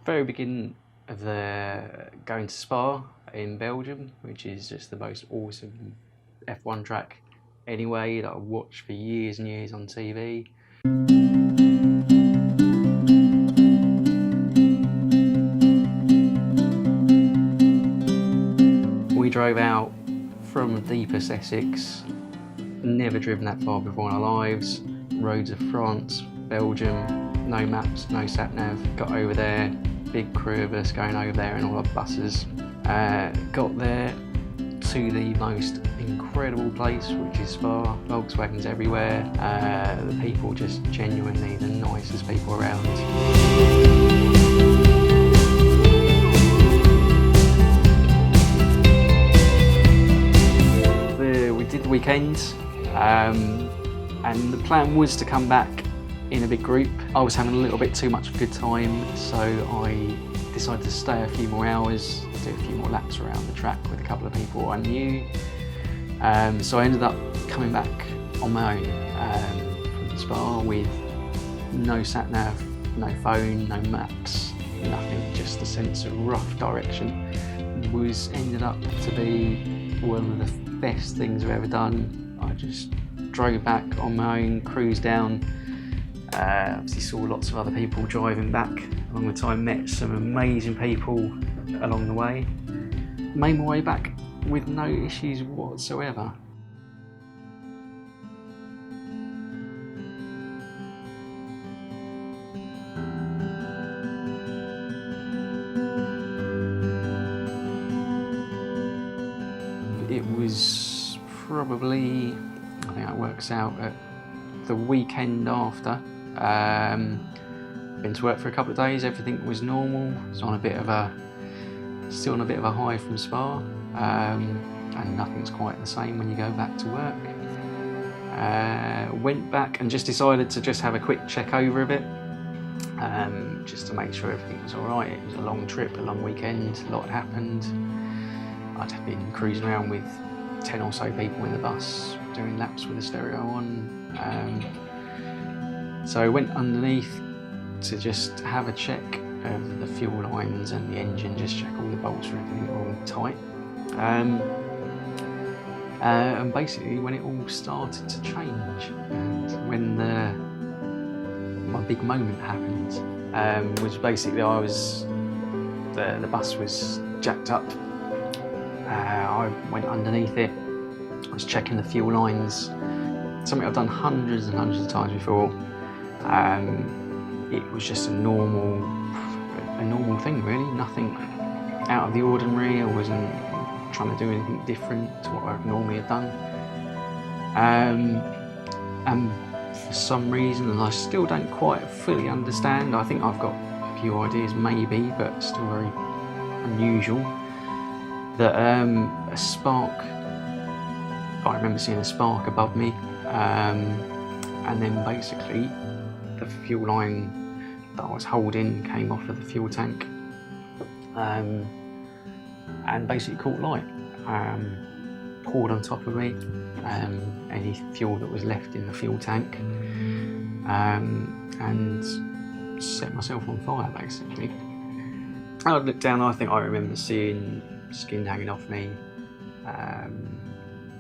very beginning of going to Spa in Belgium, which is just the most awesome F1 track anyway, that I've watched for years and years on TV. We drove out from deepest Essex, never driven that far before in our lives, roads of France, Belgium, no maps, no sat-nav, got over there, big crew of us going over there in all our buses. Got there to the most incredible place, which is Spa. Volkswagens everywhere, the people just genuinely the nicest people around. We did the weekend, and the plan was to come back in a big group. I was having a little bit too much of a good time, so I decided to stay a few more hours, do a few more laps around the track with a couple of people I knew. So I ended up coming back on my own from the Spa with no sat-nav, no phone, no maps, nothing, just a sense of rough direction. Ended up to be one of the best things I've ever done. I just drove back on my own, cruised down, obviously saw lots of other people driving back along the time, met some amazing people along the way, made my way back with no issues whatsoever. It was probably, I think that works out at the weekend after. Been to work for a couple of days, everything was normal. Still on a bit of a high from Spa, and nothing's quite the same when you go back to work. Went back and just decided to just have a quick check over of it, just to make sure everything was all right. It was a long trip, a long weekend, a lot happened. I'd been cruising around with 10 or so people in the bus, doing laps with the stereo on. So I went underneath to just have a check of the fuel lines and the engine, just check all the bolts and everything all tight. And basically when it all started to change, and when my big moment happened, was basically the bus was jacked up. I went underneath it, I was checking the fuel lines, something I've done hundreds and hundreds of times before. It was just a normal thing really, nothing out of the ordinary. I wasn't trying to do anything different to what I would normally have done. And for some reason, and I still don't quite fully understand, I think I've got a few ideas maybe, but still very unusual, that a spark, I remember seeing a spark above me, and then basically the fuel line that I was holding came off of the fuel tank, and basically caught light, poured on top of me, any fuel that was left in the fuel tank, and set myself on fire basically. I looked down, I think I remember seeing skin hanging off me,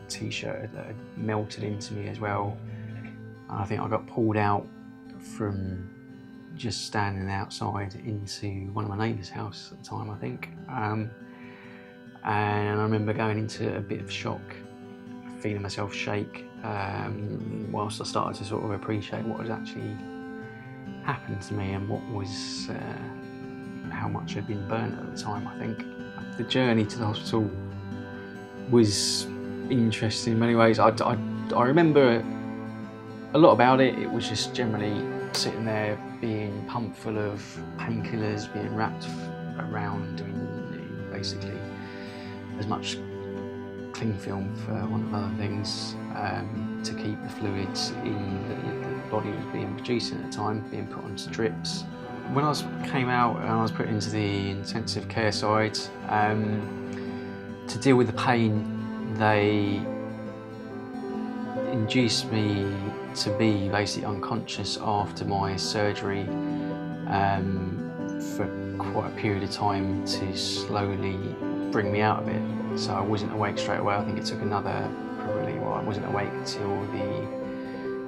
t-shirt that had melted into me as well. I think I got pulled out from just standing outside into one of my neighbour's house at the time, I think. And I remember going into a bit of shock, feeling myself shake, whilst I started to sort of appreciate what had actually happened to me and what was, how much I'd been burnt at the time, I think. The journey to the hospital was interesting in many ways. I remember a lot about it. It was just generally sitting there being pumped full of painkillers, being wrapped around, doing basically as much cling film, for want of other things, to keep the fluids in that the body was being producing at the time, being put onto drips. When I came out and I was put into the intensive care side, to deal with the pain, they induced me to be basically unconscious after my surgery for quite a period of time to slowly bring me out of it. So I wasn't awake straight away. I think it took another, probably, well, I wasn't awake till the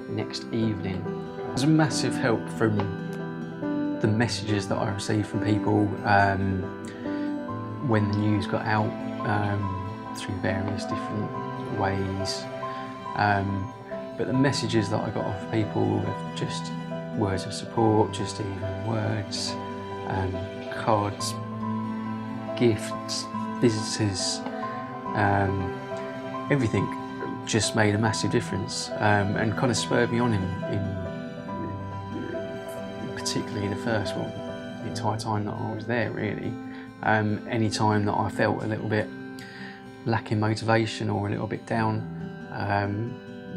next evening. It was a massive help from the messages that I received from people when the news got out through various different ways. But the messages that I got off people of just words of support, just even words, cards, gifts, visitors, everything just made a massive difference and kind of spurred me on in particularly the first, well, the entire time that I was there really. Any time that I felt a little bit lacking motivation or a little bit down,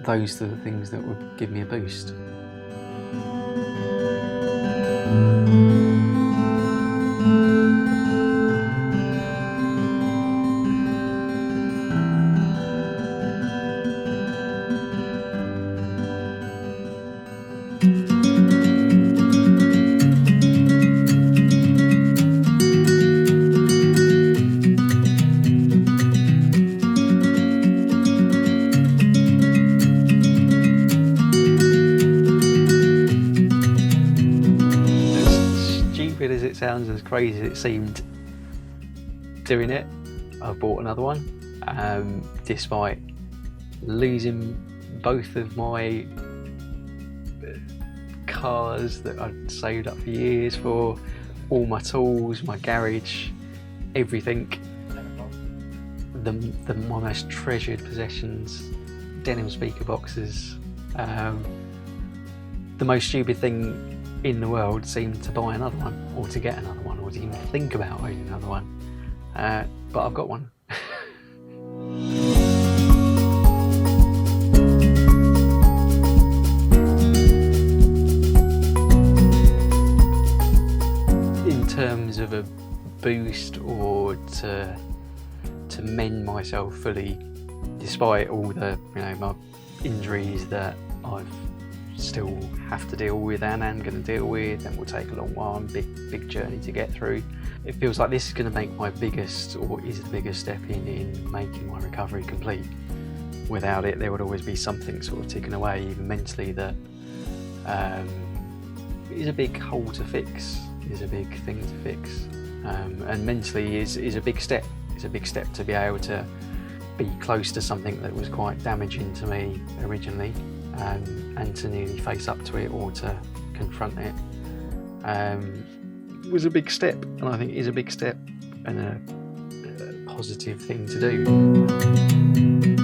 those are the things that would give me a boost. As it sounds, as crazy as it seemed doing it, I've bought another one, despite losing both of my cars that I'd saved up for years for, all my tools, my garage, everything. My most treasured possessions, denim speaker boxes, the most stupid thing in the world seemed to buy another one, or to get another one, or to even think about owning another one. But I've got one. In terms of a boost or to mend myself fully, despite all the, my injuries that I've still have to deal with and am going to deal with, and will take a long while and big journey to get through. It feels like this is going to make my biggest, or is the biggest step in making my recovery complete. Without it, there would always be something sort of ticking away, even mentally, that is a big hole to fix, is a big thing to fix, and mentally is a big step. It's a big step to be able to be close to something that was quite damaging to me originally. And to nearly face up to it or to confront it was a big step, and I think it is a big step and a positive thing to do.